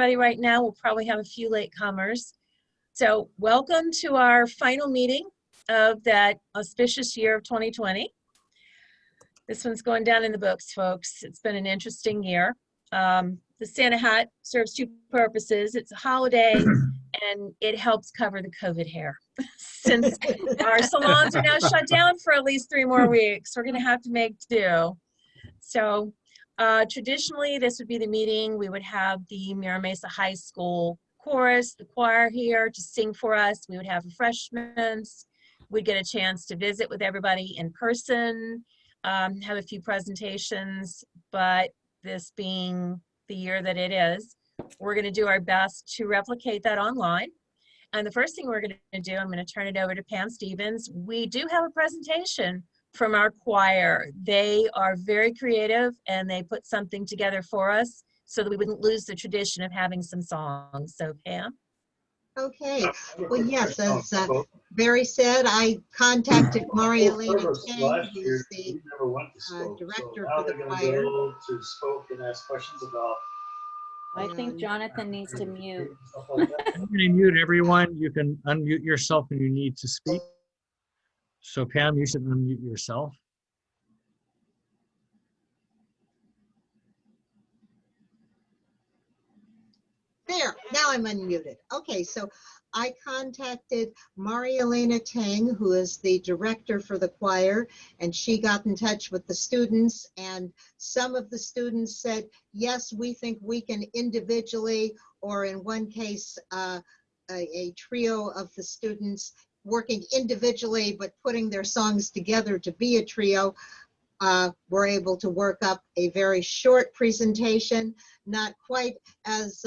right now. We'll probably have a few latecomers. So welcome to our final meeting of that auspicious year of 2020. This one's going down in the books, folks. It's been an interesting year. The Santa hat serves two purposes. It's a holiday and it helps cover the COVID hair. Since our salons are now shut down for at least 3 more weeks, we're gonna have to make do. So traditionally, this would be the meeting. We would have the Mira Mesa High School chorus, the choir here to sing for us. We would have refreshments. We'd get a chance to visit with everybody in person, have a few presentations, but this being the year that it is, we're gonna do our best to replicate that online. And the first thing we're gonna do, I'm gonna turn it over to Pam Stevens. We do have a presentation from our choir. They are very creative and they put something together for us so that we wouldn't lose the tradition of having some songs. So Pam? Okay, well yes, as Barry said, I contacted Maria Elena Tang, who's the director for the choir. I think Jonathan needs to mute. I'm going to mute everyone. You can unmute yourself when you need to speak. So Pam, you should unmute yourself. There, now I'm unmuted. Okay, so I contacted Maria Elena Tang, who is the director for the choir, and she got in touch with the students, and some of the students said, yes, we think we can individually, or in one case, a trio of the students working individually, but putting their songs together to be a trio, were able to work up a very short presentation, not quite as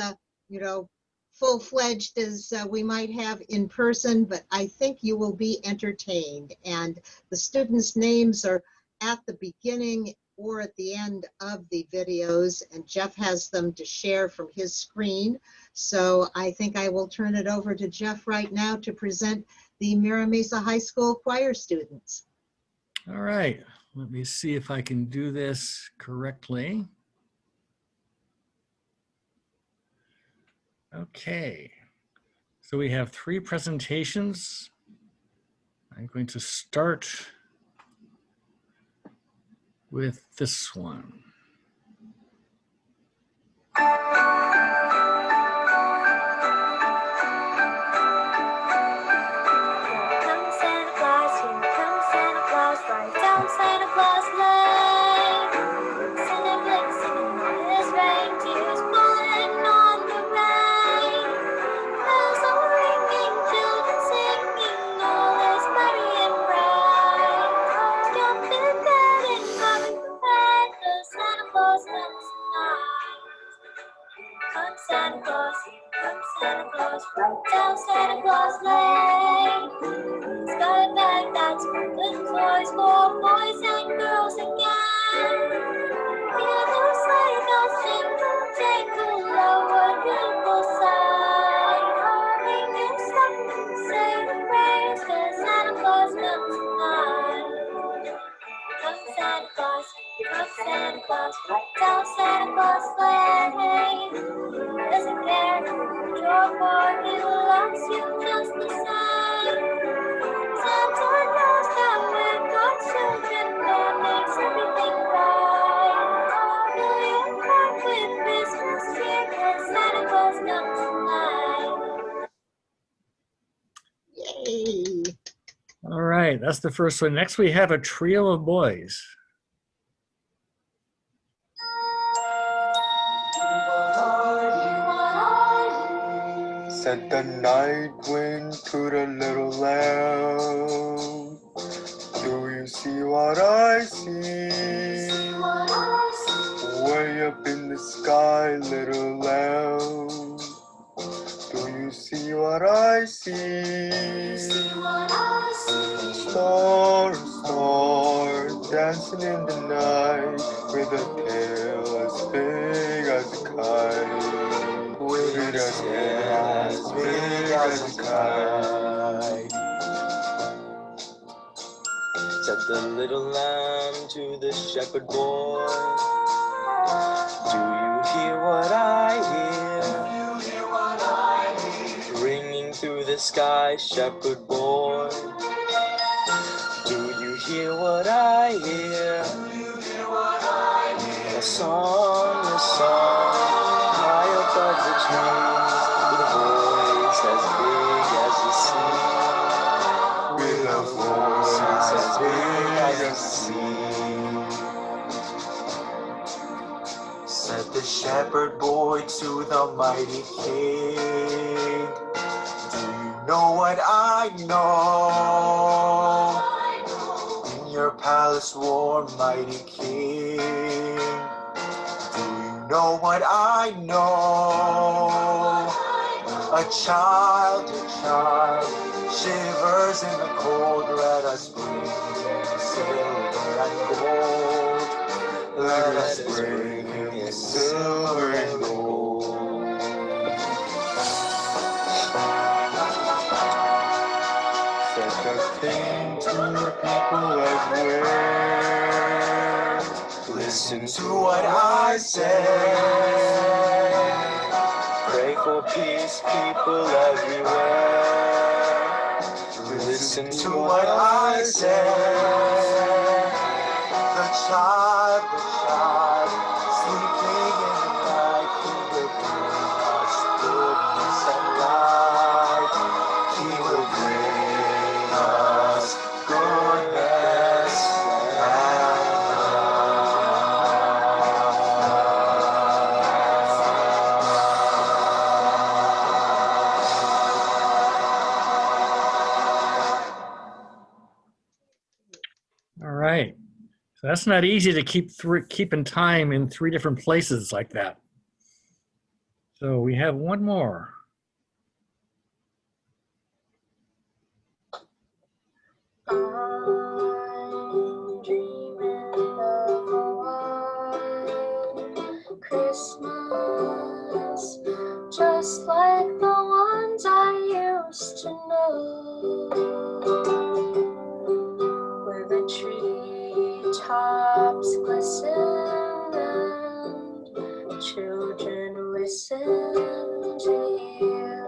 you know, full-fledged as we might have in person, but I think you will be entertained. And the students' names are at the beginning or at the end of the videos, and Jeff has them to share from his screen. So I think I will turn it over to Jeff right now to present the Mira Mesa High School choir students. All right, let me see if I can do this correctly. Okay, so we have 3 presentations. I'm going to start with this one. Yay! All right, that's the first one. Next, we have a trio of boys. Said the night wind to the little lamb, do you see what I see? Way up in the sky, little lamb, do you see what I see? Star, star, dancing in the night, with a tail as big as a kite, with a tail as big as a kite. Said the little lamb to the shepherd boy, do you hear what I hear? the sky, shepherd boy. Do you hear what I hear? A song, high above the trees, with a voice as big as the sea. Said the shepherd boy to the mighty king, do you know what I know? In your palace, war mighty king, do you know what I know? A child shivers in the cold. Let us bring him silver and gold. Let us bring him silver and gold. Said the king to the people everywhere, listen to what I say. Pray for peace, people everywhere. Listen to what I say. The child, sleeping in the night, he will bring us goodness and light. He will bring us goodness and All right. So that's not easy to keep in time in 3 different places like that. So we have one more. I'm dreaming of a white Christmas, just like the ones I used to know, where the treetops glisten and children listen to hear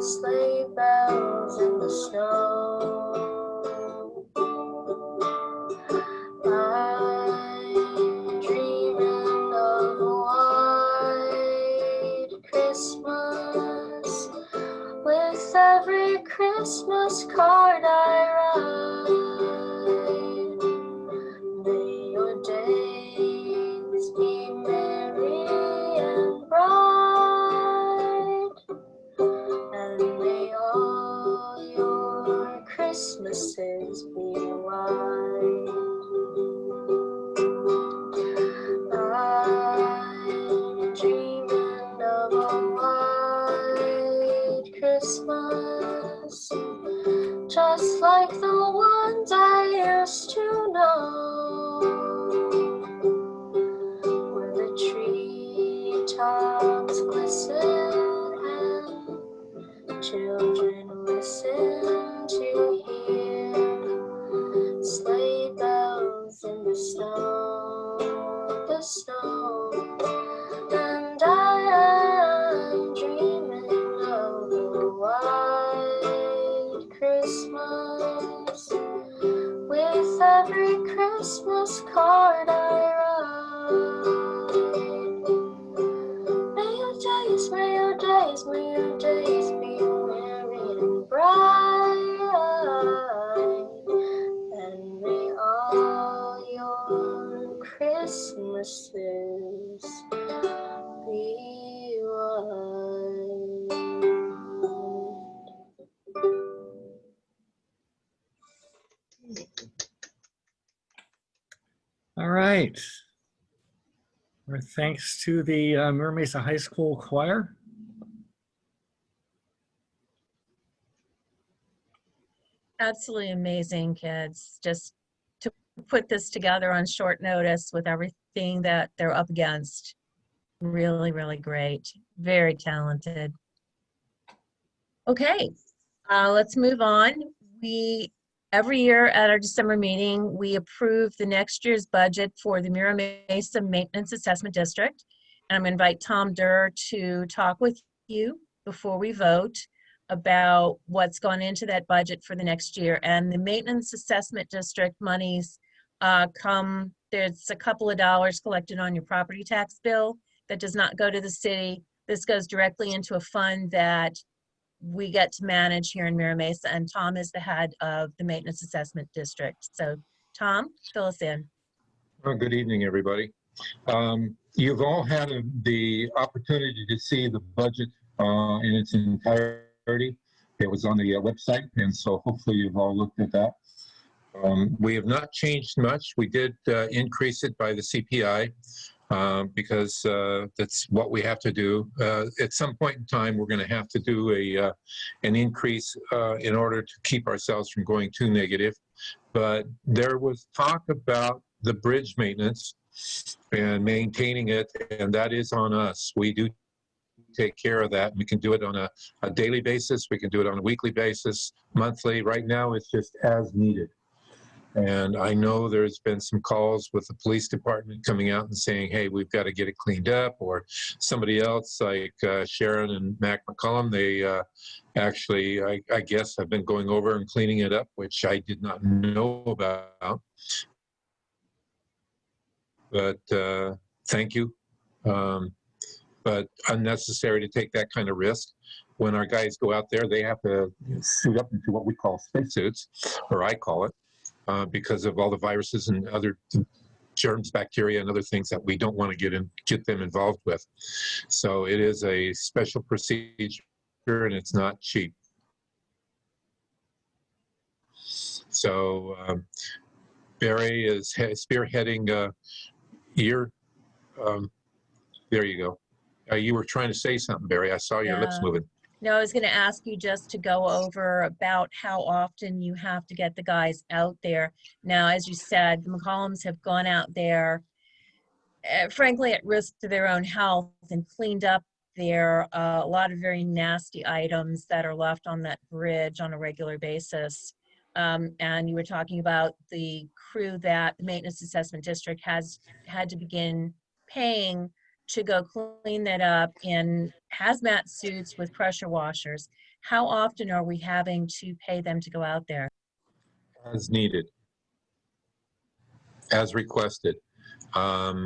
sleigh bells in the snow. I'm dreaming of a white Christmas, with every Christmas card I write. May your days be merry and bright, and may all your Christmases be white. I'm dreaming of a white Christmas, just like the ones I used to know, where the treetops glisten and children listen to hear sleigh bells in the snow, and I am dreaming of a white Christmas, with every Christmas card I write. May your days be merry and bright, and may all your Christmases be white. All right. Our thanks to the Mira Mesa High School Choir. Absolutely amazing, kids. Just to put this together on short notice with everything that they're up against. Really, really great. Very talented. Okay, let's move on. Every year at our December meeting, we approve the next year's budget for the Mira Mesa Maintenance Assessment District. And I'm going to invite Tom Durr to talk with you before we vote. about what's gone into that budget for the next year. And the Maintenance Assessment District monies there's a couple of dollars collected on your property tax bill that does not go to the city. This goes directly into a fund that we get to manage here in Mira Mesa, and Tom is the head of the Maintenance Assessment District. So Tom, fill us in. Well, good evening, everybody. You've all had the opportunity to see the budget in its entirety. It was on the website, and so hopefully you've all looked at that. We have not changed much. We did increase it by the CPI because that's what we have to do. At some point in time, we're going to have to do an increase in order to keep ourselves from going too negative. But there was talk about the bridge maintenance and maintaining it, and that is on us. We do take care of that. We can do it on a daily basis. We can do it on a weekly basis, monthly. Right now, it's just as needed. And I know there's been some calls with the police department coming out and saying, hey, we've got to get it cleaned up, or somebody else like Sharon and Mac McCollum, they actually, I guess, have been going over and cleaning it up, which I did not know about. But thank you. But unnecessary to take that kind of risk. When our guys go out there, they have to suit up into what we call spacesuits, or I call it, because of all the viruses and other germs, bacteria, and other things that we don't want to get them involved with. So it is a special procedure, and it's not cheap. So Barry is spearheading there you go. You were trying to say something, Barry. I saw your lips moving. No, I was going to ask you just to go over about how often you have to get the guys out there. Now, as you said, the McCollums have gone out there, frankly, at risk to their own health, and cleaned up there a lot of very nasty items that are left on that bridge on a regular basis. And you were talking about the crew that the Maintenance Assessment District has had to begin paying to go clean that up in hazmat suits with pressure washers. How often are we having to pay them to go out there? As needed, as requested.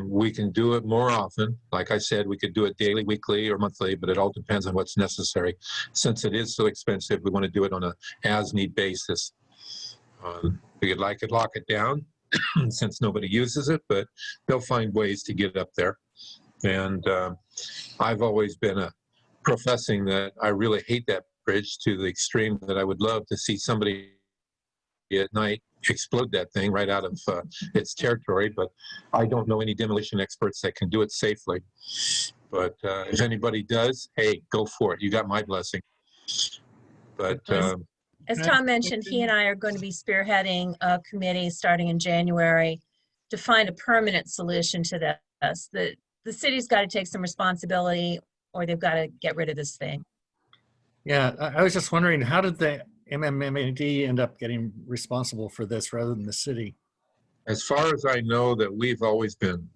We can do it more often. Like I said, we could do it daily, weekly, or monthly, but it all depends on what's necessary. Since it is so expensive, we want to do it on a as-need basis. We could lock it down since nobody uses it, but they'll find ways to get up there. And I've always been professing that I really hate that bridge to the extreme that I would love to see somebody at night explode that thing right out of its territory, but I don't know any demolition experts that can do it safely. But if anybody does, hey, go for it. You got my blessing. But as Tom mentioned, he and I are going to be spearheading a committee starting in January to find a permanent solution to this. The city's got to take some responsibility, or they've got to get rid of this thing. Yeah, I was just wondering, how did the MMMAD end up getting responsible for this rather than the city? as far as I know, that we've always been.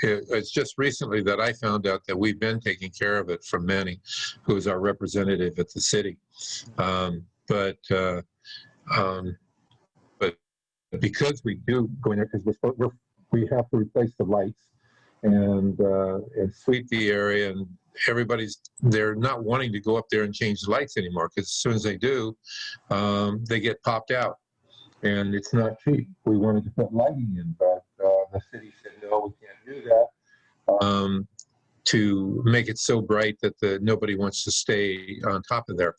It's just recently that I found out that we've been taking care of it from Manny, who is our representative at the city. But because we do go in there, because we have to replace the lights and sweep the area, and they're not wanting to go up there and change the lights anymore, because as soon as they do, they get popped out, and it's not cheap. We wanted to put lighting in, but the city said no, we can't do that, to make it so bright that nobody wants to stay on top of there.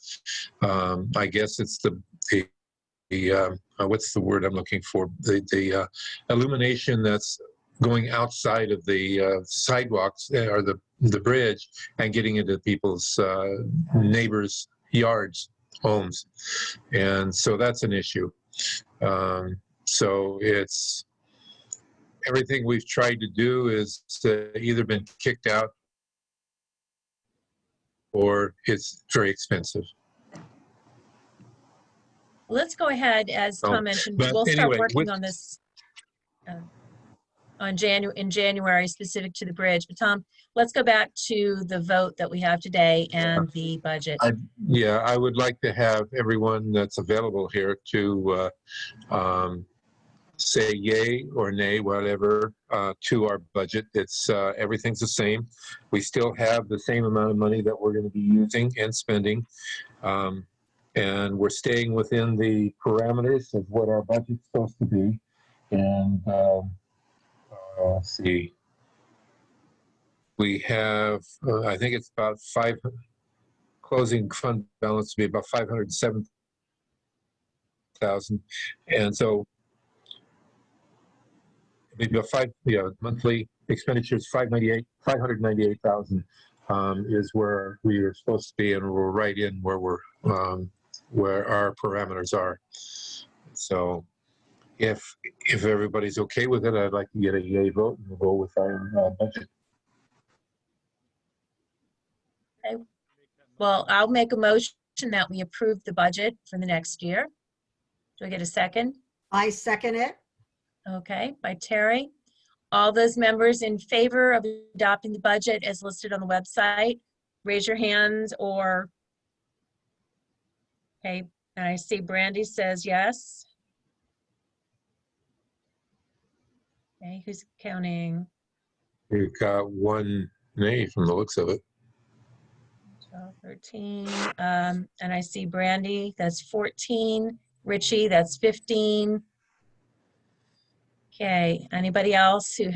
I guess it's the what's the word I'm looking for? The illumination that's going outside of the sidewalks or the bridge and getting into people's neighbors' yards, homes. And so that's an issue. So it's everything we've tried to do is either been kicked out or it's very expensive. Let's go ahead, as Tom mentioned, we'll start working on this. in January specific to the bridge. But Tom, let's go back to the vote that we have today and the budget. Yeah, I would like to have everyone that's available here to say yay or nay, whatever, to our budget. It's everything's the same. We still have the same amount of money that we're going to be using and spending. And we're staying within the parameters of what our budget's supposed to be. And let's see. We have, I think it's about closing fund balance to be about 507,000. And so maybe monthly expenditures, 598,000 is where we are supposed to be, and we're right in where our parameters are. So if everybody's okay with it, I'd like to get a yay vote and we'll go with our budget. Okay. Well, I'll make a motion that we approve the budget for the next year. Do I get a second? I second it. Okay, by Terry. All those members in favor of adopting the budget as listed on the website, raise your hands or, okay, and I see Brandy says yes. Okay, who's counting? We've got one nay from the looks of it. 12, 13, and I see Brandy, that's 14. Richie, that's 15. Okay, anybody else who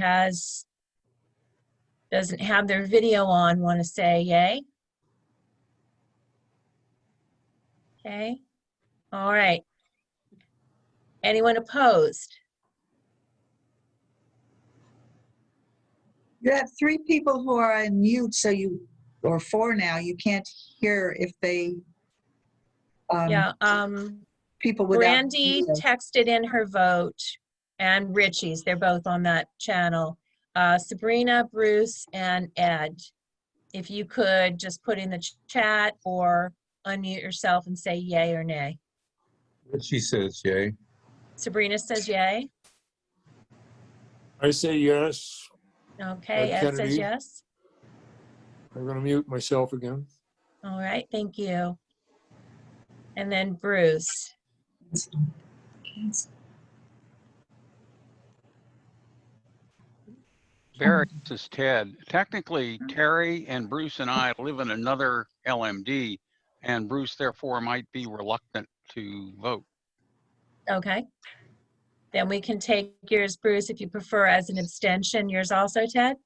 doesn't have their video on want to say yay? Okay, all right. Anyone opposed? You have 3 people who are on mute, so or 4 now, you can't hear if they, Yeah, people without. Brandy video. texted in her vote, and Richie's, they're both on that channel. Sabrina, Bruce, and Ed. If you could just put in the chat or unmute yourself and say yay or nay. She says yay. Sabrina says yay. I say yes. Okay, Ed Ed says Kennedy. yes. I'm going to mute myself again. All right, thank you. And then Bruce. Barry, this is Ted. Technically, Terry and Bruce and I live in another LMD, and Bruce therefore might be reluctant to vote. Okay. Then we can take yours, Bruce, if you prefer, as an abstention. Yours also, Ted?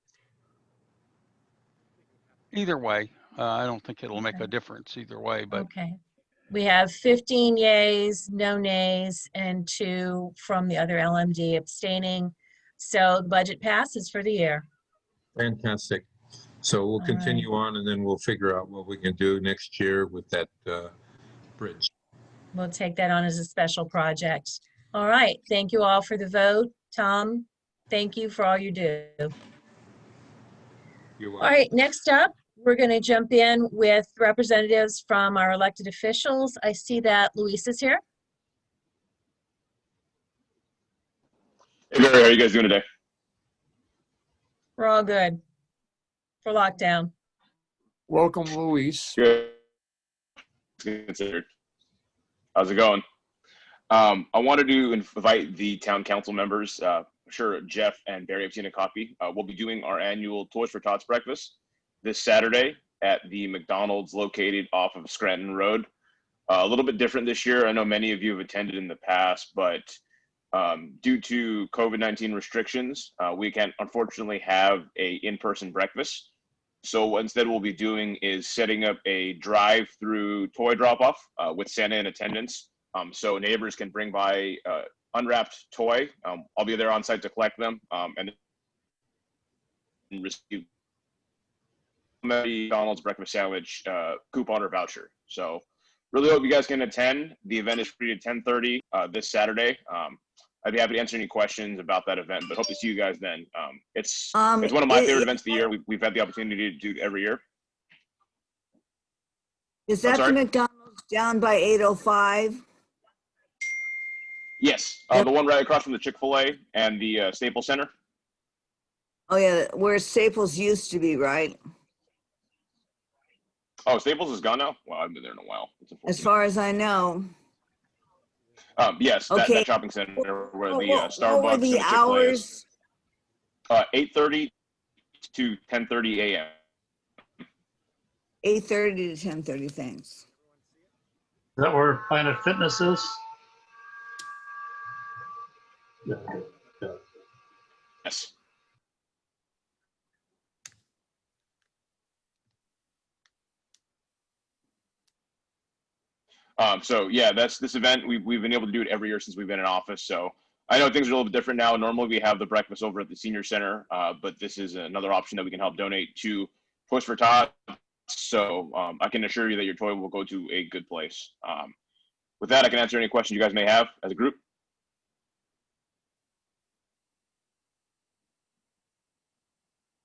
Either way, I don't think it'll make a difference either way, but Okay. We have 15 yays, no nays, and 2 from the other LMD abstaining. So the budget passes for the year. Fantastic. So we'll continue on and then we'll figure out what we can do next year with that bridge. We'll take that on as a special project. All right. Thank you all for the vote. Tom, thank you for all you do. You're All welcome. right. Next up, we're going to jump in with representatives from our elected officials. I see that Luis is here. Hey, Barry, how are you guys doing today? We're all good for lockdown. Welcome, Luis. Good. Considered. How's it going? I wanted to invite the town council members. I'm sure Jeff and Barry have seen a copy. We'll be doing our annual Toys for Tots breakfast this Saturday at the McDonald's located off of Scranton Road. A little bit different this year. I know many of you have attended in the past, but due to COVID-19 restrictions, we can't unfortunately have a in-person breakfast. So what instead we'll be doing is setting up a drive-through toy drop-off with Santa in attendance. So neighbors can bring by unwrapped toy. I'll be there on site to collect them and receive McDonald's breakfast sandwich coupon or voucher. So really hope you guys can attend. The event is free at 10:30 this Saturday. I'd be happy to answer any questions about that event, but hope to see you guys then. It's one of my favorite events of the year. We've had the opportunity to do every year. Is that the McDonald's down by 805? Yes, the one right across from the Chick-fil-A and the Staples Center. Oh, yeah, where Staples used to be, right? Oh, Staples is gone now? Well, I haven't been there in a while. It's As unfortunate. far as I know. Yes, Okay. that shopping center where the What were Starbucks the and the Chick-fil-A is. hours? 8:30 to 10:30 a.m. 8:30 to 10:30, thanks. Is that where Planet Fitness is? Yeah. Yeah. Yes. So yeah, that's this event. We've been able to do it every year since we've been in office. So I know things are a little bit different now. Normally we have the breakfast over at the senior center, but this is another option that we can help donate to Push for Tots. So I can assure you that your toy will go to a good place. With that, I can answer any questions you guys may have as a group.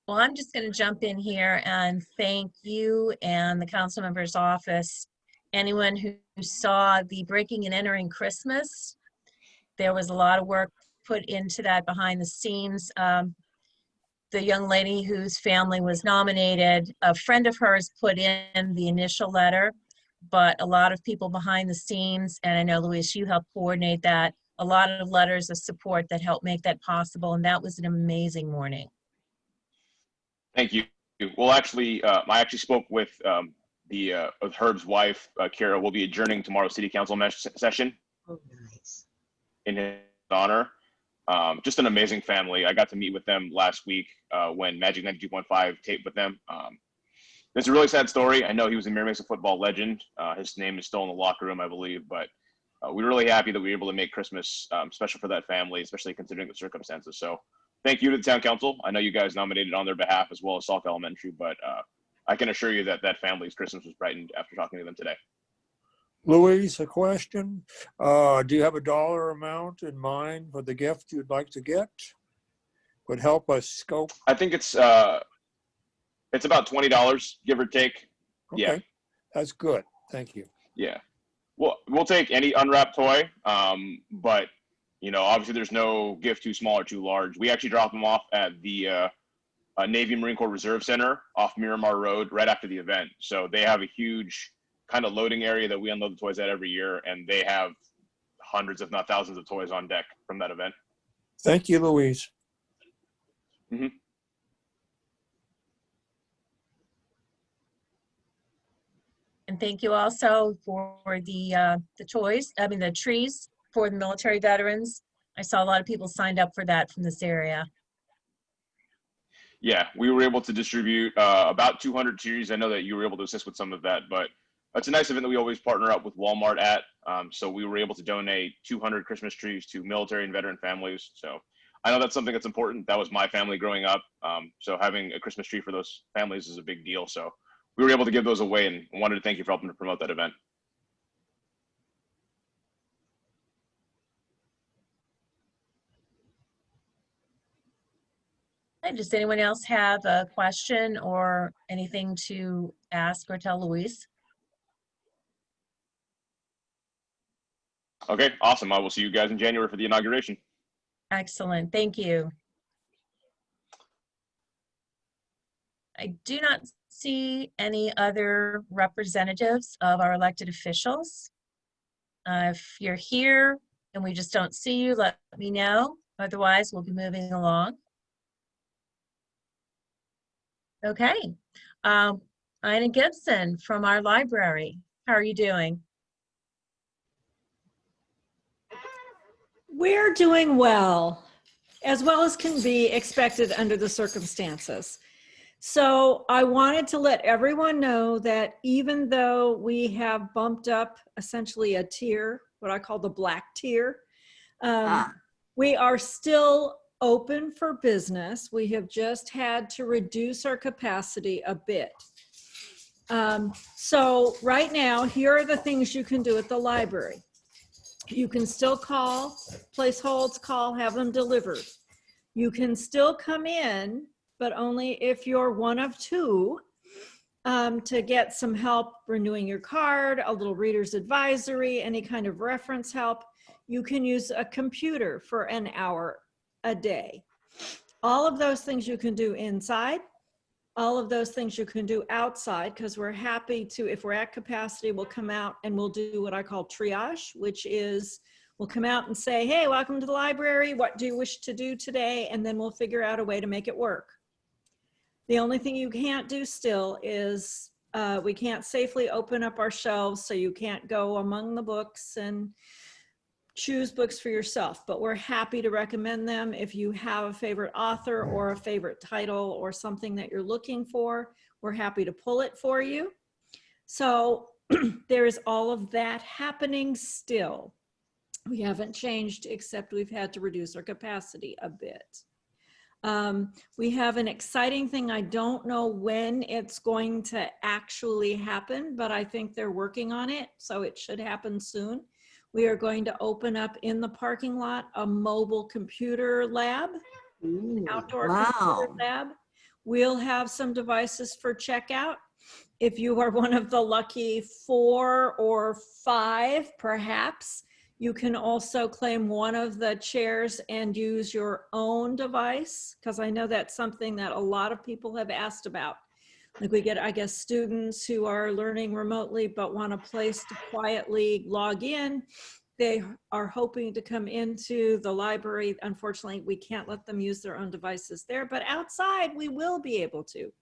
Well, I'm just going to jump in here and thank you and the council member's office. Anyone who saw the Breaking and Entering Christmas, there was a lot of work put into that behind the scenes. The young lady whose family was nominated, a friend of hers put in the initial letter, but a lot of people behind the scenes, and I know, Luis, you helped coordinate that, a lot of letters of support that helped make that possible, and that was an amazing morning. Thank you. Well, actually, I actually spoke with with Herb's wife, Kara. We'll be adjourning tomorrow's city council session. Oh, nice. In his honor. Just an amazing family. I got to meet with them last week when Magic 92.5 taped with them. It's a really sad story. I know he was a Mira Mesa football legend. His name is still in the locker room, I believe, but we're really happy that we were able to make Christmas special for that family, especially considering the circumstances. So thank you to the town council. I know you guys nominated on their behalf as well as Sauk Elementary, but I can assure you that that family's Christmas was brightened after talking to them today. Louise, a question. Do you have a dollar amount in mind for the gift you'd like to get? Would help us scope. I think it's about $20, give or take. Okay. Yeah. That's good. Thank you. Yeah. Well, we'll take any unwrapped toy, but you know, obviously there's no gift too small or too large. We actually drop them off at the Navy Marine Corps Reserve Center off Miramar Road right after the event. So they have a huge kind of loading area that we unload the toys at every year, and they have hundreds, if not thousands, of toys on deck from that event. Thank you, Louise. Mm-hmm. And thank you also for the toys, the trees for the military veterans. I saw a lot of people signed up for that from this area. Yeah, we were able to distribute about 200 trees. I know that you were able to assist with some of that, but it's a nice event that we always partner up with Walmart at. So we were able to donate 200 Christmas trees to military and veteran families. So I know that's something that's important. That was my family growing up. So having a Christmas tree for those families is a big deal. So we were able to give those away, and wanted to thank you for helping to promote that event. Does anyone else have a question or anything to ask or tell Luis? Okay, awesome. I will see you guys in January for the inauguration. Excellent, thank you. I do not see any other representatives of our elected officials. If you're here and we just don't see you, let me know. Otherwise, we'll be moving along. Okay, Ina Gibson from our library. How are you doing? We're doing well as can be expected under the circumstances. So I wanted to let everyone know that even though we have bumped up essentially a tier, what I call the black tier, we are still open for business. We have just had to reduce our capacity a bit. So right now, here are the things you can do at the library. You can still call, place holds, call, have them delivered. You can still come in, but only if you're one of two, to get some help renewing your card, a little reader's advisory, any kind of reference help. You can use a computer for an hour a day. All of those things you can do inside. All of those things you can do outside, because we're happy to, if we're at capacity, we'll come out and we'll do what I call triage, which is we'll come out and say, hey, welcome to the library. What do you wish to do today? And then we'll figure out a way to make it work. The only thing you can't do still is we can't safely open up our shelves, so you can't go among the books and choose books for yourself, but we're happy to recommend them. If you have a favorite author or a favorite title or something that you're looking for, we're happy to pull it for you. So there is all of that happening still. We haven't changed, except we've had to reduce our capacity a bit. We have an exciting thing. I don't know when it's going to actually happen, but I think they're working on it, so it should happen soon. We are going to open up in the parking lot a mobile computer lab, outdoor computer lab. We'll have some devices for checkout. If you are one of the lucky 4 or 5, perhaps, you can also claim one of the chairs and use your own device, because I know that's something that a lot of people have asked about. Like we get, I guess, students who are learning remotely but want a place to quietly log in. They are hoping to come into the library. Unfortunately, we can't let them use their own devices there, but outside we will be able to.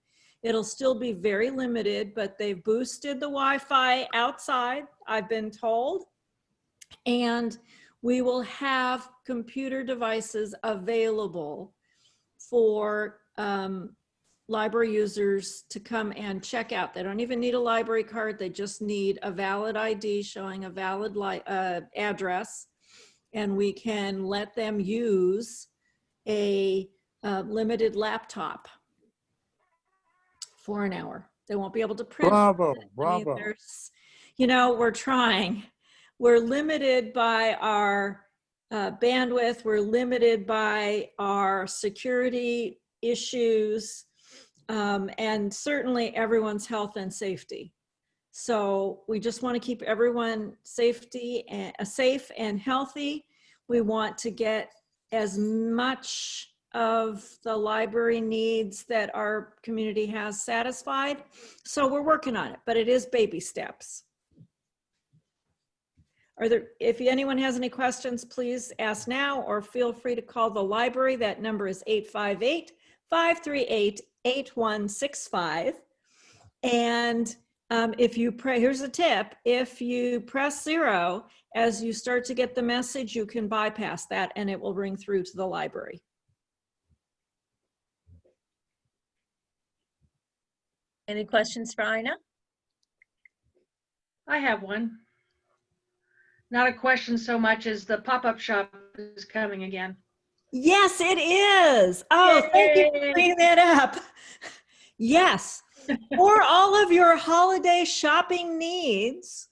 It'll still be very limited, but they've boosted the Wi-Fi outside, I've been told. And we will have computer devices available for library users to come and check out. They don't even need a library card. They just need a valid ID showing a valid address. And we can let them use a limited laptop for an hour. They won't be able to print. Bravo, bravo. bravo. You know, we're trying. We're limited by our bandwidth. We're limited by our security issues, and certainly everyone's health and safety. So we just want to keep everyone safe and healthy. We want to get as much of the library needs that our community has satisfied. So we're working on it, but it is baby steps. If anyone has any questions, please ask now or feel free to call the library. That number is 858-538-8165. And here's a tip, if you press 0, as you start to get the message, you can bypass that and it will ring through to the library. Any questions for Ina? I have one. Not a question so much as the pop-up shop is coming again. Yes, it is. Oh, thank you for bringing that up. Yes, for all of your holiday shopping needs,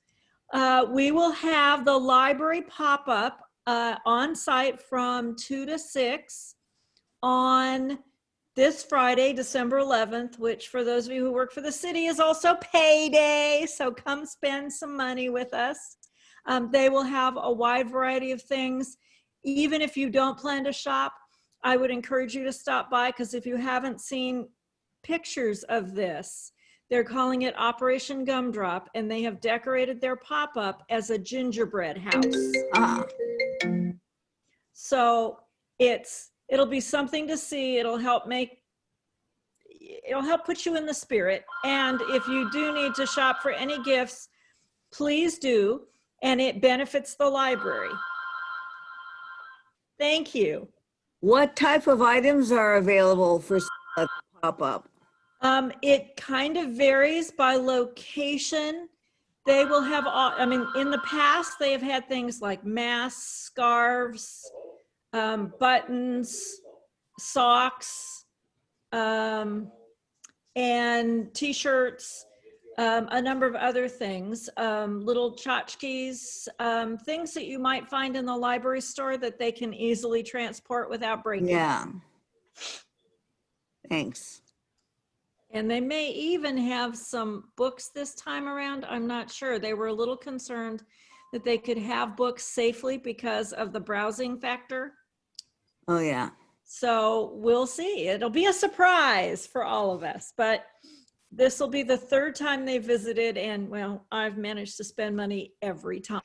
we will have the library pop-up on site from 2 to 6 on this Friday, December 11th, which for those of you who work for the city is also payday. So come spend some money with us. They will have a wide variety of things. Even if you don't plan to shop, I would encourage you to stop by, because if you haven't seen pictures of this, they're calling it Operation Gumdrop, and they have decorated their pop-up as a gingerbread house. So it'll be something to see. It'll help put you in the spirit. And if you do need to shop for any gifts, please do. And it benefits the library. Thank you. What type of items are available for pop-up? It kind of varies by location. They will have, in the past, they have had things like masks, scarves, buttons, socks, and t-shirts. A number of other things, little tchotchkes, things that you might find in the library store that they can easily transport without breaking. Yeah. Thanks. And they may even have some books this time around. I'm not sure. They were a little concerned that they could have books safely because of the browsing factor. Oh, yeah. So we'll see. It'll be a surprise for all of us, but this will be the third time they visited, and well, I've managed to spend money every time.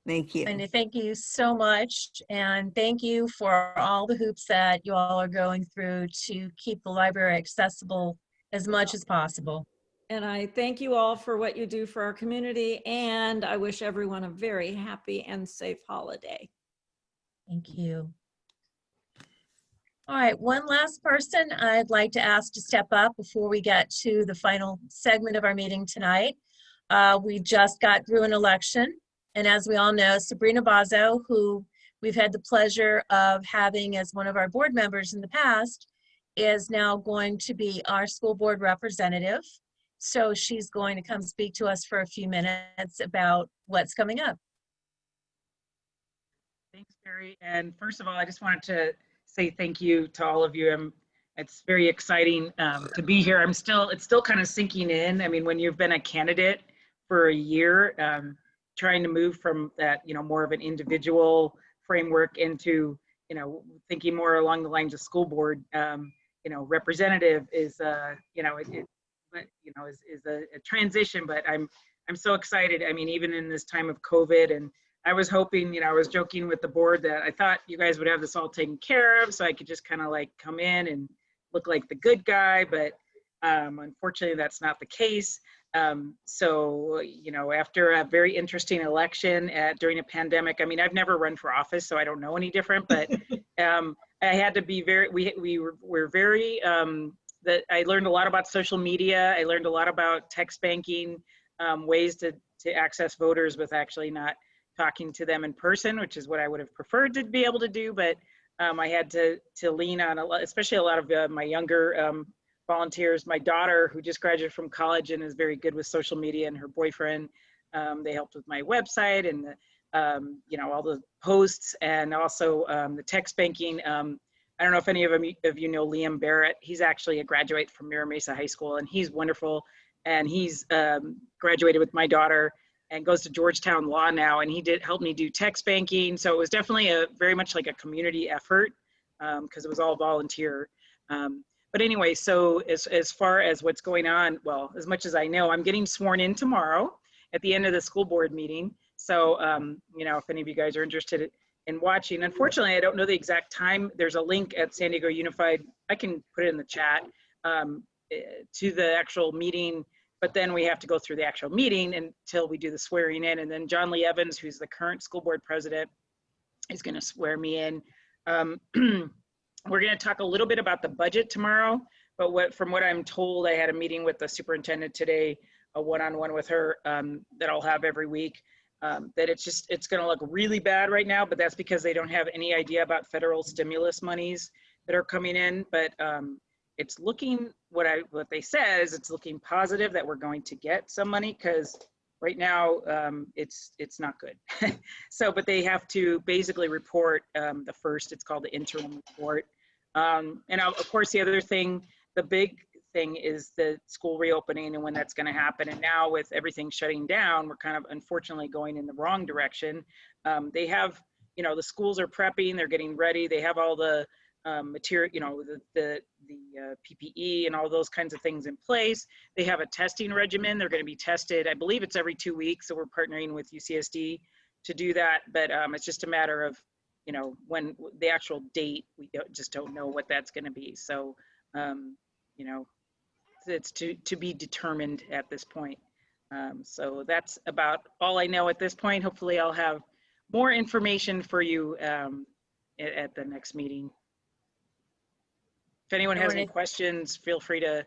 Thank you. And thank you so much. And thank you for all the hoops that you all are going through to keep the library accessible as much as possible. And I thank you all for what you do for our community, and I wish everyone a very happy and safe holiday. Thank you. All right, one last person I'd like to ask to step up before we get to the final segment of our meeting tonight. We just got through an election, and as we all know, Sabrina Bazzo, who we've had the pleasure of having as one of our board members in the past, is now going to be our school board representative. So she's going to come speak to us for a few minutes about what's coming up. Thanks, Carrie. And first of all, I just wanted to say thank you to all of you. It's very exciting to be here. It's still kind of sinking in. I mean, when you've been a candidate for a year, trying to move from that, more of an individual framework into, thinking more along the lines of school board, representative is, is a transition, but I'm so excited. I mean, even in this time of COVID, and I was hoping, I was joking with the board that I thought you guys would have this all taken care of, so I could just kind of like come in and look like the good guy, but unfortunately that's not the case. So, after a very interesting election during a pandemic, I mean, I've never run for office, so I don't know any different, but I had to be we were very, that I learned a lot about social media. I learned a lot about text banking, ways to access voters with actually not talking to them in person, which is what I would have preferred to be able to do. But I had to lean on, especially a lot of my younger volunteers. My daughter, who just graduated from college and is very good with social media, and her boyfriend, they helped with my website and all the posts, and also the text banking. I don't know if any of you know Liam Barrett. He's actually a graduate from Mira Mesa High School, and he's wonderful. And he's graduated with my daughter and goes to Georgetown Law now. And he did help me do text banking. So it was definitely very much like a community effort because it was all volunteer. But anyway, so as far as what's going on, well, as much as I know, I'm getting sworn in tomorrow at the end of the school board meeting. So, if any of you guys are interested in watching. Unfortunately, I don't know the exact time. There's a link at San Diego Unified. I can put it in the chat to the actual meeting, but then we have to go through the actual meeting until we do the swearing in. And then John Lee Evans, who's the current school board president, is going to swear me in. We're going to talk a little bit about the budget tomorrow, but from what I'm told, I had a meeting with the superintendent today, a one-on-one with her that I'll have every week. That it's going to look really bad right now, but that's because they don't have any idea about federal stimulus monies that are coming in. But it's looking, what they said is it's looking positive that we're going to get some money, because right now it's not good. So, but they have to basically report it's called the interim report. And of course, the other thing, the big thing is the school reopening and when that's going to happen. And now with everything shutting down, we're kind of unfortunately going in the wrong direction. They have, the schools are prepping, they're getting ready. They have all the material, the PPE and all those kinds of things in place. They have a testing regimen. They're going to be tested, I believe it's every 2 weeks. So we're partnering with UCSD to do that. But it's just a matter of, when the actual date, we just don't know what that's going to be. So, it's to be determined at this point. So that's about all I know at this point. Hopefully I'll have more information for you at the next meeting. If anyone has any questions, feel free to,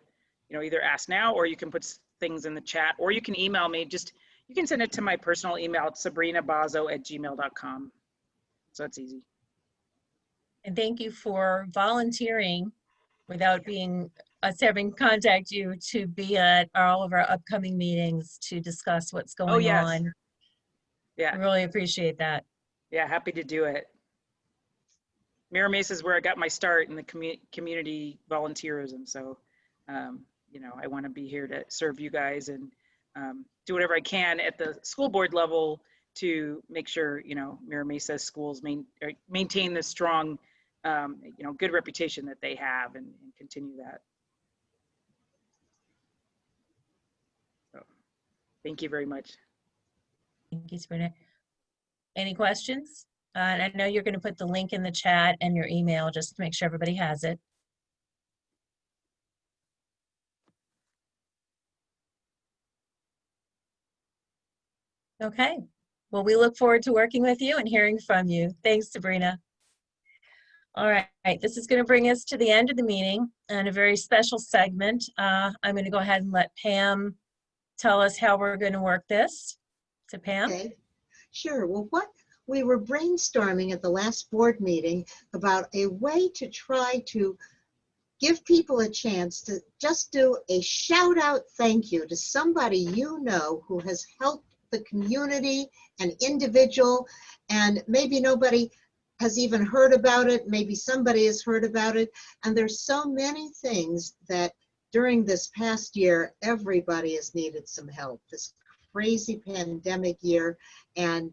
either ask now, or you can put things in the chat, or you can email me. You can send it to my personal email. It's sabrinabazzo@gmail.com. So it's easy. And thank you for volunteering without us having contact you to be at all of our upcoming meetings to discuss what's going on. Yeah. I really appreciate that. Yeah, happy to do it. Mira Mesa is where I got my start in the community volunteerism. So, I want to be here to serve you guys and do whatever I can at the school board level to make sure, you know, Mira Mesa schools maintain the strong, you know, good reputation that they have and continue that. So, thank you very much. Thank you, Sabrina. Any questions? And I know you're going to put the link in the chat and your email just to make sure everybody has it. Okay. Well, we look forward to working with you and hearing from you. Thanks, Sabrina. All right, this is going to bring us to the end of the meeting and a very special segment. I'm going to go ahead and let Pam tell us how we're going to work this. So Pam? Okay, sure. Well, what we were brainstorming at the last board meeting about a way to try to give people a chance to just do a shout out thank you to somebody you know who has helped the community, an individual, and maybe nobody has even heard about it, maybe somebody has heard about it, and there's so many things that during this past year, everybody has needed some help, this crazy pandemic year, and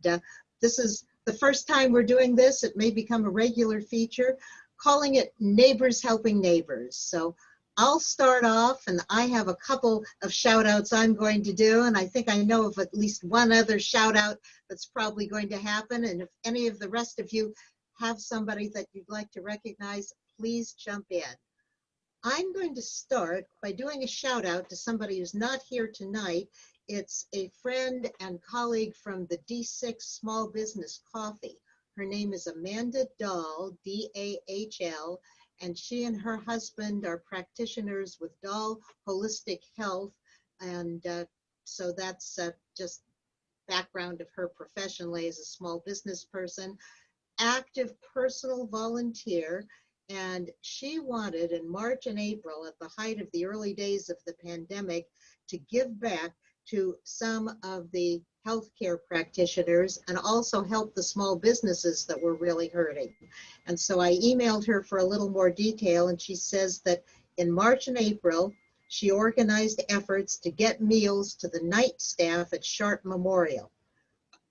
this is the first time we're doing this. It may become a regular feature, calling it Neighbors Helping Neighbors. So I'll start off, and I have a couple of shout outs I'm going to do, and I think I know of at least one other shout out that's probably going to happen, and if any of the rest of you have somebody that you'd like to recognize, please jump in. I'm going to start by doing a shout out to somebody who's not here tonight. It's a friend and colleague from the D6 Small Business Coffee. Her name is Amanda Dahl, D-A-H-L, and she and her husband are practitioners with Dahl Holistic Health. And so that's just background of her professionally as a small business person, active personal volunteer. And she wanted in March and April, at the height of the early days of the pandemic, to give back to some of the healthcare practitioners and also help the small businesses that were really hurting. And so I emailed her for a little more detail, and she says that in March and April, she organized efforts to get meals to the night staff at Sharp Memorial.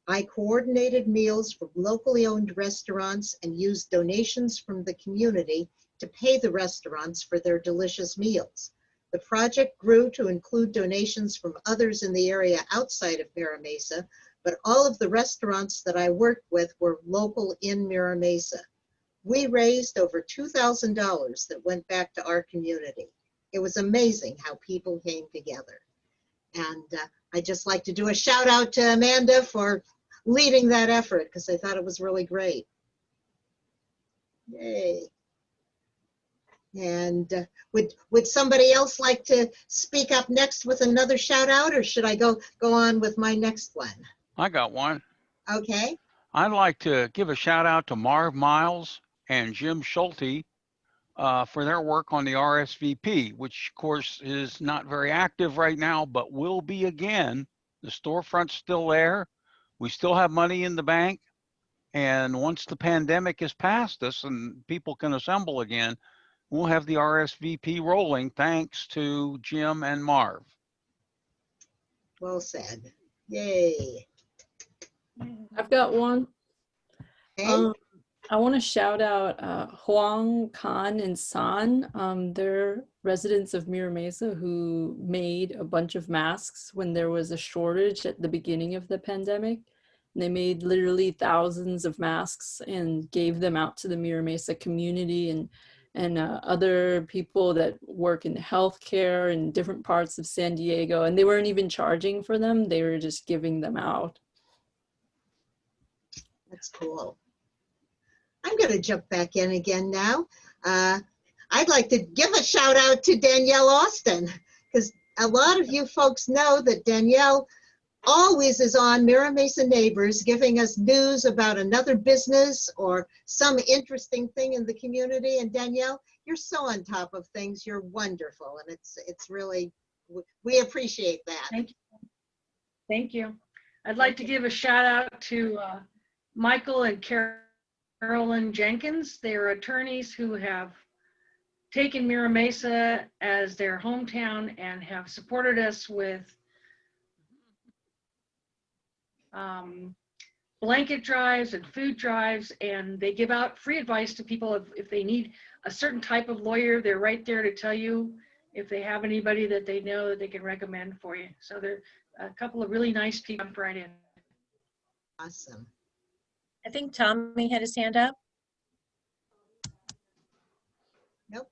I coordinated meals from locally owned restaurants and used donations from the community to pay the restaurants for their delicious meals. The project grew to include donations from others in the area outside of Mira Mesa, but all of the restaurants that I worked with were local in Mira Mesa. We raised over $2,000 that went back to our community. It was amazing how people came together. And I'd just like to do a shout out to Amanda for leading that effort, because I thought it was really great. Yay. And would somebody else like to speak up next with another shout out, or should I go on with my next one? I got one. Okay. I'd like to give a shout out to Marv Miles and Jim Schulte for their work on the RSVP, which of course is not very active right now, but will be again. The storefront's still there. We still have money in the bank. And once the pandemic is past us and people can assemble again, we'll have the RSVP rolling thanks to Jim and Marv. Well said. Yay. I've got one. Okay. I want to shout out Huang, Khan, and San. They're residents of Mira Mesa who made a bunch of masks when there was a shortage at the beginning of the pandemic. And they made literally thousands of masks and gave them out to the Mira Mesa community and other people that work in healthcare in different parts of San Diego. And they weren't even charging for them. They were just giving them out. That's cool. I'm going to jump back in again now. I'd like to give a shout out to Danielle Austin, because a lot of you folks know that Danielle always is on Mira Mesa Neighbors, giving us news about another business or some interesting thing in the community. And Danielle, you're so on top of things. You're wonderful. And it's really, we appreciate that. Thank you. Thank you. I'd like to give a shout out to Michael and Carolyn Jenkins. They are attorneys who have taken Mira Mesa as their hometown and have supported us with blanket drives and food drives, and they give out free advice to people if they need a certain type of lawyer. They're right there to tell you if they have anybody that they know that they can recommend for you. So they're a couple of really nice people. Jump right in. Awesome. I think Tommy had his hand up. Nope.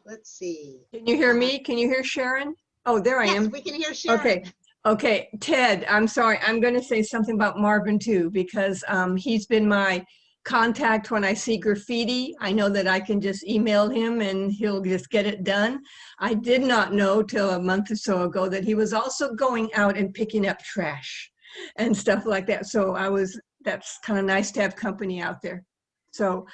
Let's see. Can you hear me? Can you hear Sharon? Oh, there I Yes, am. we can hear Sharon. Okay. Okay, Ted, I'm sorry. I'm going to say something about Marvin too, because he's been my contact when I see graffiti. I know that I can just email him and he'll just get it done. I did not know till a month or so ago that he was also going out and picking up trash and stuff like that. So that's kind of nice to have company out there. So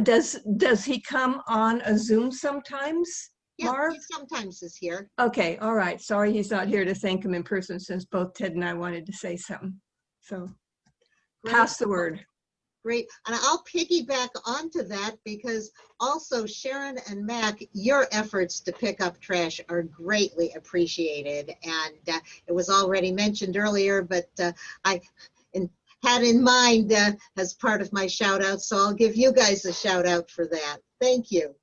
does he come on a Zoom sometimes? Yeah, Marv? he sometimes is here. Okay, all right. Sorry he's not here to thank him in person since both Ted and I wanted to say something. So pass the word. Great. And I'll piggyback onto that because also Sharon and Mac, your efforts to pick up trash are greatly appreciated. And it was already mentioned earlier, but I had in mind as part of my shout out. So I'll give you guys a shout out for that. Thank you.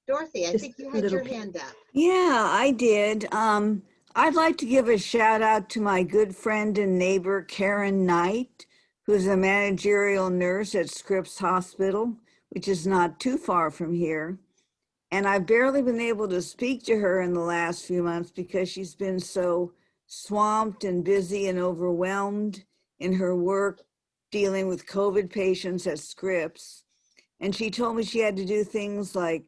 Dorothy, I think you had your hand up. Yeah, I did. I'd like to give a shout out to my good friend and neighbor, Karen Knight, who's a managerial nurse at Scripps Hospital, which is not too far from here. And I've barely been able to speak to her in the last few months because she's been so swamped and busy and overwhelmed in her work dealing with COVID patients at Scripps. And she told me she had to do things like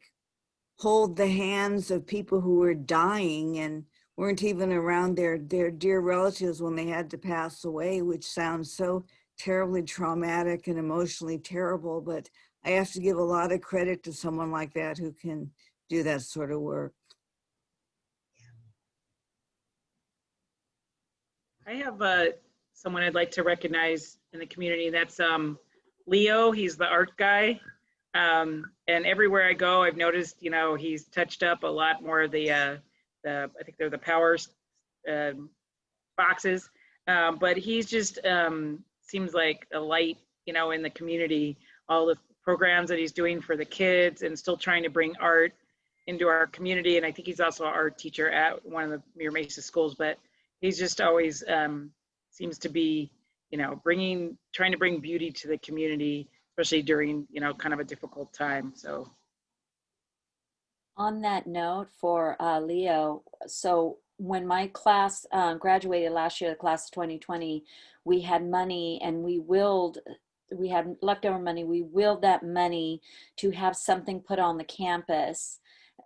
hold the hands of people who were dying and weren't even around their dear relatives when they had to pass away, which sounds so terribly traumatic and emotionally terrible. But I have to give a lot of credit to someone like that who can do that sort of work. I have someone I'd like to recognize in the community. That's Leo. He's the art guy. And everywhere I go, I've noticed, you know, he's touched up a lot more of the I think they're the power boxes. But he's just seems like a light, you know, in the community. All the programs that he's doing for the kids and still trying to bring art into our community. And I think he's also an art teacher at one of the Mira Mesa schools, but he's just always seems to be, you know, trying to bring beauty to the community, especially during, you know, kind of a difficult time. So on that note for Leo, so when my class graduated last year, the class of 2020, we had money and we had leftover money. We willed that money to have something put on the campus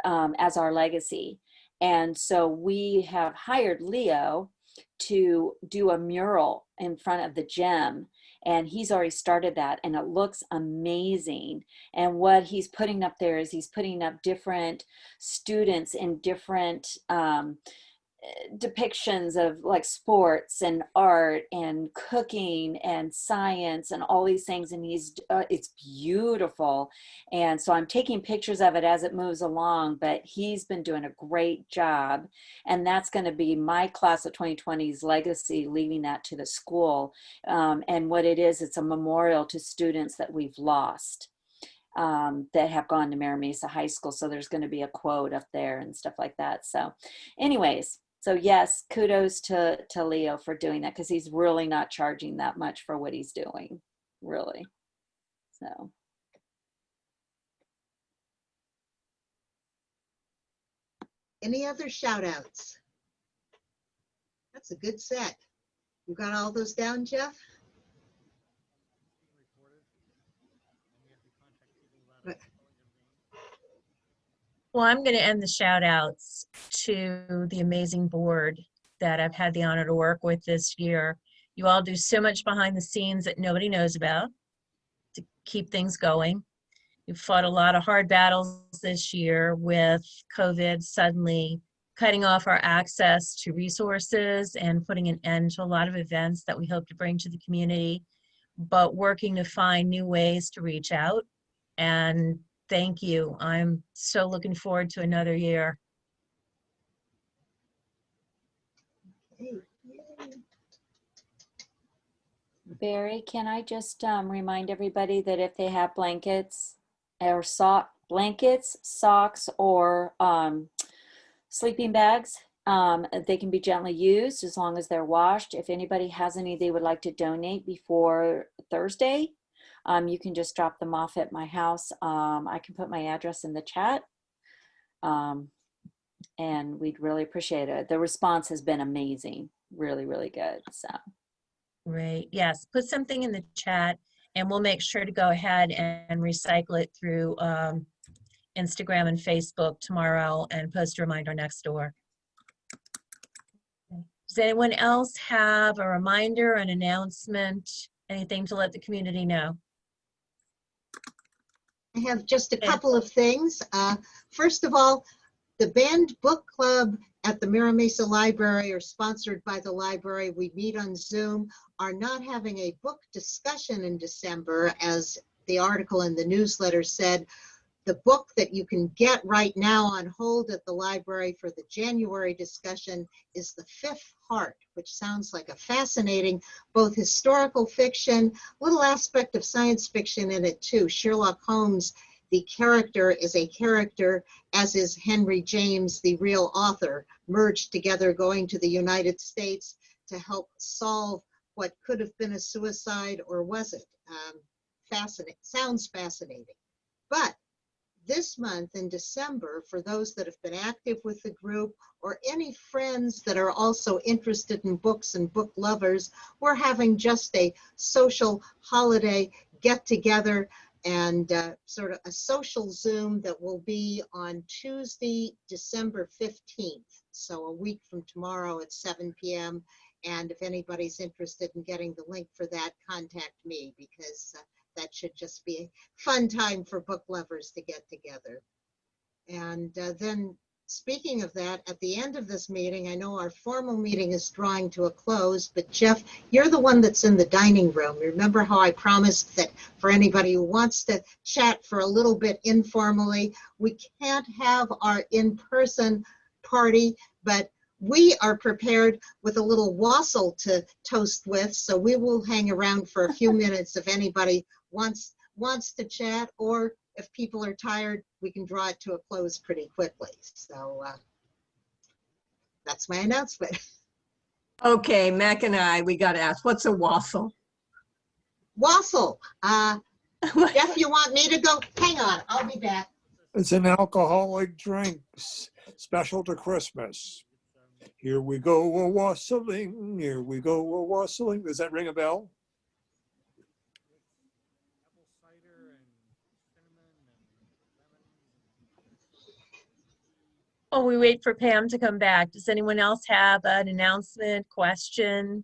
as our legacy. And so we have hired Leo to do a mural in front of the gym. And he's already started that and it looks amazing. And what he's putting up there is he's putting up different students in different depictions of like sports and art and cooking and science and all these things, and it's beautiful. And so I'm taking pictures of it as it moves along, but he's been doing a great job, and that's going to be my class of 2020's legacy, leaving that to the school. And what it is, it's a memorial to students that we've lost that have gone to Mira Mesa High School. So there's going to be a quote up there and stuff like that. So anyways, so yes, kudos to Leo for doing that, because he's really not charging that much for what he's doing, really. So. Any other shout outs? That's a good set. You got all those down, Jeff? Well, I'm going to end the shout outs to the amazing board that I've had the honor to work with this year. You all do so much behind the scenes that nobody knows about to keep things going. You've fought a lot of hard battles this year with COVID suddenly cutting off our access to resources and putting an end to a lot of events that we hope to bring to the community, but working to find new ways to reach out. And thank you. I'm so looking forward to another year. Barry, can I just remind everybody that if they have blankets or blankets, socks, or sleeping bags, they can be gently used as long as they're washed. If anybody has any they would like to donate before Thursday, you can just drop them off at my house. I can put my address in the chat, and we'd really appreciate it. The response has been amazing, really, really good. So. Great. Yes, put something in the chat and we'll make sure to go ahead and recycle it through Instagram and Facebook tomorrow and post a reminder next door. Does anyone else have a reminder, an announcement, anything to let the community know? I have just a couple of things. First of all, the banned book club at the Mira Mesa Library, or sponsored by the library, we meet on Zoom, are not having a book discussion in December, as the article in the newsletter said. The book that you can get right now on hold at the library for the January discussion is The Fifth Heart, which sounds like a fascinating, both historical fiction, little aspect of science fiction in it too. Sherlock Holmes, the character, is a character, as is Henry James, the real author, merged together going to the United States to help solve what could have been a suicide, or was it? Sounds fascinating. But this month in December, for those that have been active with the group or any friends that are also interested in books and book lovers, we're having just a social holiday get together and sort of a social Zoom that will be on Tuesday, December 15th. So a week from tomorrow at 7 p.m. And if anybody's interested in getting the link for that, contact me, because that should just be a fun time for book lovers to get together. And then speaking of that, at the end of this meeting, I know our formal meeting is drawing to a close, but Jeff, you're the one that's in the dining room. Remember how I promised that for anybody who wants to chat for a little bit informally, we can't have our in-person party, but we are prepared with a little wassail to toast with, so we will hang around for a few minutes if anybody wants to chat, or if people are tired, we can draw it to a close pretty quickly. So that's my announcement. Okay, Mac and I, we got to ask, what's a wassail? Wassail. Jeff, you want me to go? Hang on, I'll be back. It's an alcoholic drink special to Christmas. Here we go a wassailing, here we go a wassailing. Does that ring a bell? While we wait for Pam to come back, does anyone else have an announcement, question?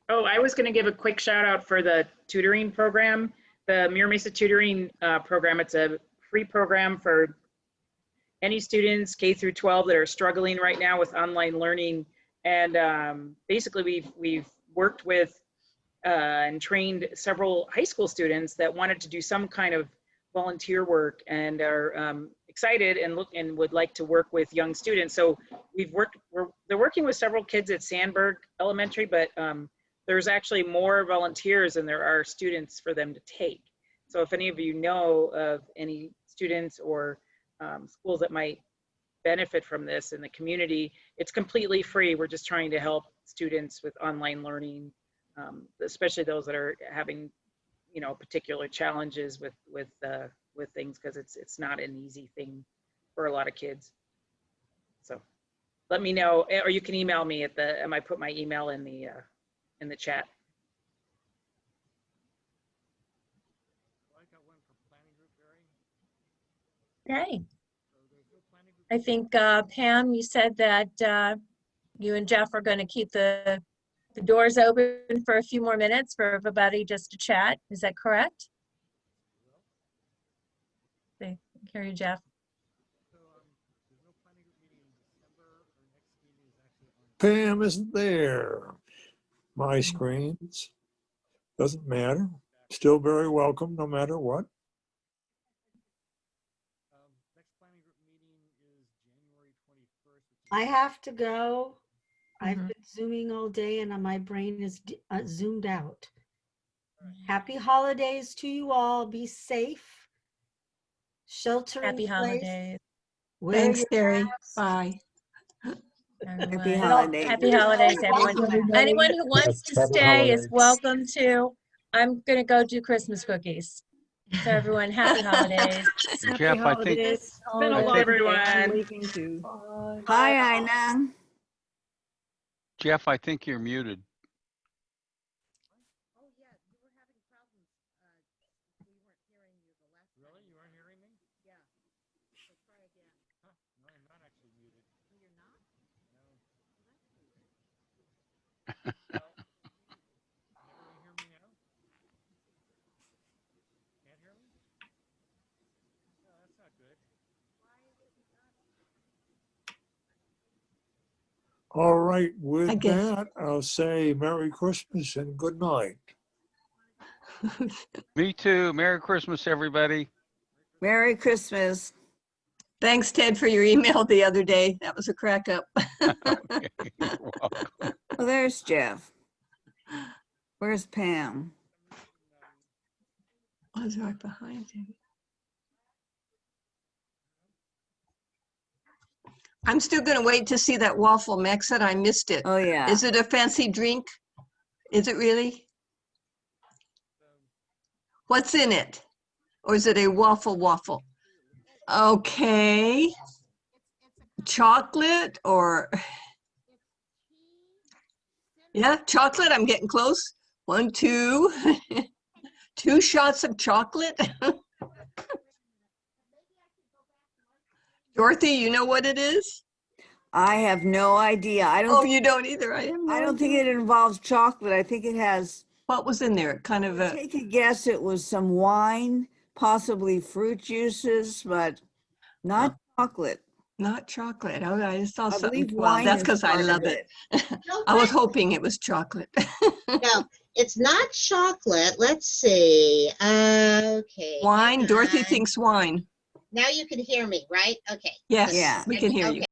Oh, I was going to give a quick shout out for the tutoring program, the Mira Mesa tutoring program. It's a free program for any students K through 12 that are struggling right now with online learning. And basically we've worked with and trained several high school students that wanted to do some kind of volunteer work and are excited and would like to work with young students. So they're working with several kids at Sandberg Elementary, but there's actually more volunteers than there are students for them to take. So if any of you know of any students or schools that might benefit from this in the community, it's completely free. We're just trying to help students with online learning, especially those that are having, particular challenges with things, because it's not an easy thing for a lot of kids. So let me know, or you can email me at I might put my email in the chat. Okay. I think, Pam, you said that you and Jeff are going to keep the doors open for a few more minutes for everybody just to chat. Is that correct? Okay, hear you, Jeff. Pam isn't there. My screens. Doesn't matter. Still very welcome no matter what. I have to go. I've been Zooming all day and my brain is zoomed out. Happy holidays to you all. Be safe. Shelter Happy in place. holidays. Wear Thanks, your Terry. mask. Bye. Happy Everyone. holidays. Happy holidays, everyone. Anyone who wants to Happy stay is holidays. welcome to. I'm gonna go do Christmas cookies. So everyone, happy holidays. Happy Jeff, I think holidays. It's been a Thanks, long day. everyone. I'm leaving too. Hi, Ina. Jeff, I think you're muted. Really? You weren't hearing me? Yeah. So try again. Huh? No, I'm not actually muted. You're not? No. Everyone hear me now? Can't hear me? No, that's not good. All right, I with guess. that, I'll say Merry Christmas and good night. Me too. Merry Christmas, everybody. Merry Christmas. Thanks, Ted, for your email the other day. That was a crack up. Okay, you're welcome. Well, there's Jeff. Where's Pam? I was right behind him. I'm still going to wait to see that waffle mix it. I missed it. Oh, yeah. Is it a fancy drink? Is it really? What's in it? Or is it a waffle? Okay. Chocolate or, yeah, chocolate. I'm getting close. 1, 2, 2 shots of chocolate. Dorothy, you know what it is? I have no idea. I don't Oh, think, you don't either. I don't think it involves chocolate. I think it has, What was in there? Kind of a, take a guess, it was some wine, possibly fruit juices, but not chocolate. not chocolate. Oh, I saw I something. believe Well, wine that's is because I part of love it. it. I was hoping it was chocolate. No, it's not chocolate. Let's see. Okay. Wine. hang Dorothy on. thinks wine. Now you can hear me, right? Okay. Yes, Yeah. we can hear you. Okay.